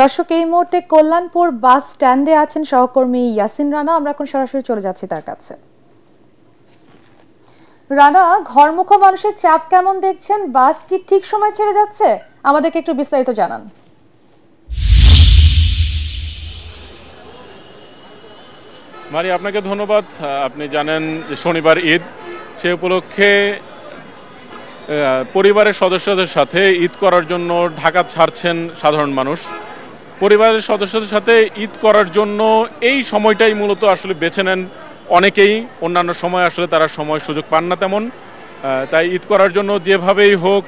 দর্শক এই মুহূর্তে কল্যাণপুর বাস স্ট্যান্ডে আছেন সহকর্মী ইয়াসিন রানা। আমরা এখন সরাসরি চলে যাচ্ছি তার কাছে। রানা, ঘরমুখো মানুষের চাপ কেমন দেখছেন? বাস কি ঠিক সময় ছেড়ে যাচ্ছে? আমাদেরকে একটু বিস্তারিত জানান। মারি, আপনাকে ধন্যবাদ। আপনি জানেন যে শনিবার ঈদ, সে উপলক্ষে পরিবারের সদস্যদের সাথে ঈদ করার জন্য ঢাকা ছাড়ছেন সাধারণ মানুষ। পরিবারের সদস্যদের সাথে ঈদ করার জন্য এই সময়টাই মূলত আসলে বেছে নেন অনেকেই। অন্যান্য সময় আসলে তারা সময় সুযোগ পান না তেমন। তাই ঈদ করার জন্য যেভাবেই হোক,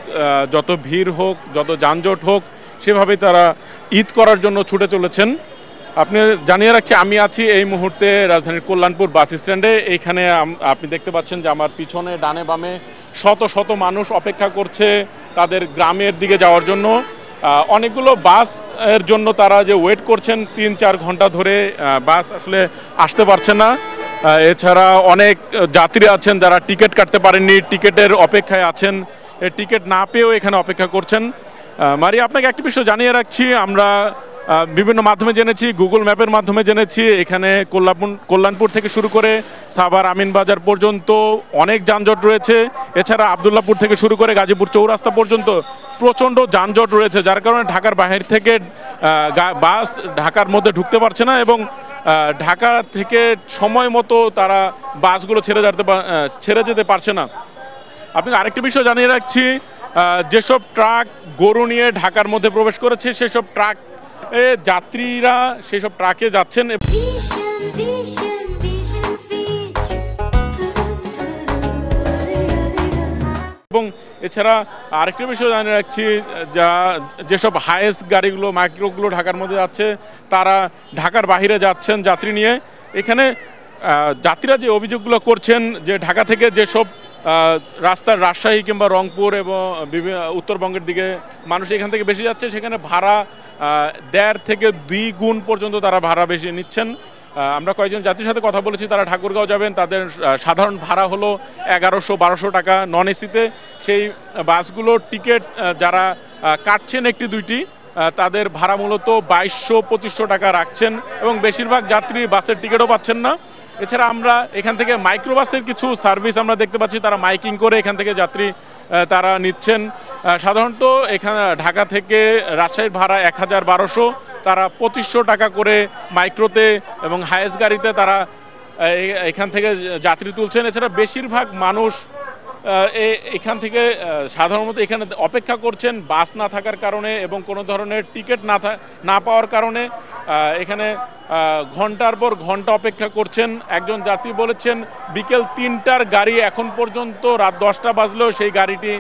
যত ভিড় হোক, যত যানজট হোক, সেভাবেই তারা ঈদ করার জন্য ছুটে চলেছেন। আপনি জানিয়ে রাখছি, আমি আছি এই মুহূর্তে রাজধানীর কল্যাণপুর বাস স্ট্যান্ডে। এইখানে আপনি দেখতে পাচ্ছেন যে আমার পিছনে ডানে বামে শত শত মানুষ অপেক্ষা করছে তাদের গ্রামের দিকে যাওয়ার জন্য। অনেকগুলো বাস এর জন্য তারা যে ওয়েট করছেন ৩-৪ ঘন্টা ধরে, বাস আসলে আসতে পারছে না। এছাড়া অনেক যাত্রী আছেন যারা টিকিট কাটতে পারেননি, টিকিটের অপেক্ষায় আছেন, টিকিট না পেয়েও এখানে অপেক্ষা করছেন। মারি, আপনাকে একটি বিষয় জানিয়ে রাখছি, আমরা বিভিন্ন মাধ্যমে জেনেছি, গুগল ম্যাপের মাধ্যমে জেনেছি, এখানে কল্যাণপুর থেকে শুরু করে সাভার আমিনবাজার পর্যন্ত অনেক যানজট রয়েছে। এছাড়া আবদুল্লাপুর থেকে শুরু করে গাজীপুর চৌরাস্তা পর্যন্ত প্রচণ্ড যানজট রয়েছে, যার কারণে ঢাকার বাইরে থেকে বাস ঢাকার মধ্যে ঢুকতে পারছে না এবং ঢাকা থেকে সময় মতো তারা বাসগুলো ছেড়ে যেতে পারছে না। আপনাকে আরেকটি বিষয় জানিয়ে রাখছি, যেসব ট্রাক গরু নিয়ে ঢাকার মধ্যে প্রবেশ করেছে সেসব ট্রাক যাত্রীরা সেসব ট্রাকে যাচ্ছেন। এবং এছাড়া আরেকটি বিষয় জানিয়ে রাখছি, যেসব হাইয়েস্ট গাড়িগুলো, মাইক্রোগুলো ঢাকার মধ্যে যাচ্ছে, তারা ঢাকার বাইরে যাচ্ছেন যাত্রী নিয়ে। এখানে যাত্রীরা যে অভিযোগগুলো করছেন যে ঢাকা থেকে যেসব রাস্তার রাজশাহী কিংবা রংপুর এবং উত্তরবঙ্গের দিকে মানুষ এখান থেকে বেশি যাচ্ছে, সেখানে ভাড়া 1.5 থেকে 2 গুণ পর্যন্ত তারা ভাড়া বেশি নিচ্ছেন। আমরা কয়েকজন যাত্রীর সাথে কথা বলেছি, তারা ঠাকুরগাঁও যাবেন, তাদের সাধারণ ভাড়া হলো 1100-1200 টাকা নন এসিতে। সেই বাসগুলোর টিকিট যারা কাটছেন একটি দুইটি, তাদের ভাড়া মূলত 2200-2500 টাকা রাখছেন এবং বেশিরভাগ যাত্রী বাসের টিকিটও পাচ্ছেন না। এছাড়া আমরা এখান থেকে মাইক্রোবাসের কিছু সার্ভিস আমরা দেখতে পাচ্ছি, তারা মাইকিং করে এখান থেকে যাত্রী তারা নিচ্ছেন। সাধারণত এখানে ঢাকা থেকে রাজশাহীর ভাড়া 1000-1200, তারা 2500 টাকা করে মাইক্রোতে এবং হাইয়েস্ট গাড়িতে তারা এখান থেকে যাত্রী তুলছেন। এছাড়া বেশিরভাগ মানুষ এখান থেকে সাধারণত এখানে অপেক্ষা করছেন বাস না থাকার কারণে এবং কোনো ধরনের টিকিট না পাওয়ার কারণে। এখানে ঘন্টার পর ঘন্টা অপেক্ষা করছেন। একজন যাত্রী বলেছেন বিকেল 3টার গাড়ি এখন পর্যন্ত রাত 10টা বাজলেও সেই গাড়িটি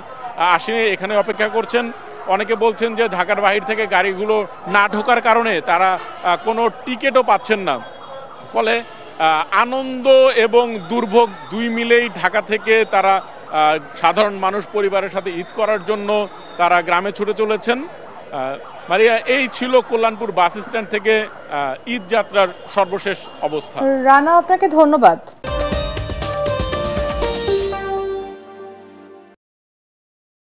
আসেনি, এখানে অপেক্ষা করছেন। অনেকে বলছেন যে ঢাকার বাহির থেকে গাড়িগুলো না ঢোকার কারণে তারা কোনো টিকিটও পাচ্ছেন না। ফলে আনন্দ এবং দুর্ভোগ দুই মিলেই ঢাকা থেকে তারা সাধারণ মানুষ পরিবারের সাথে ঈদ করার জন্য তারা গ্রামে ছুটে চলেছেন। মারিয়া, এই ছিল কল্যাণপুর বাস স্ট্যান্ড থেকে ঈদ যাত্রার সর্বশেষ অবস্থা। রানা, আপনাকে ধন্যবাদ।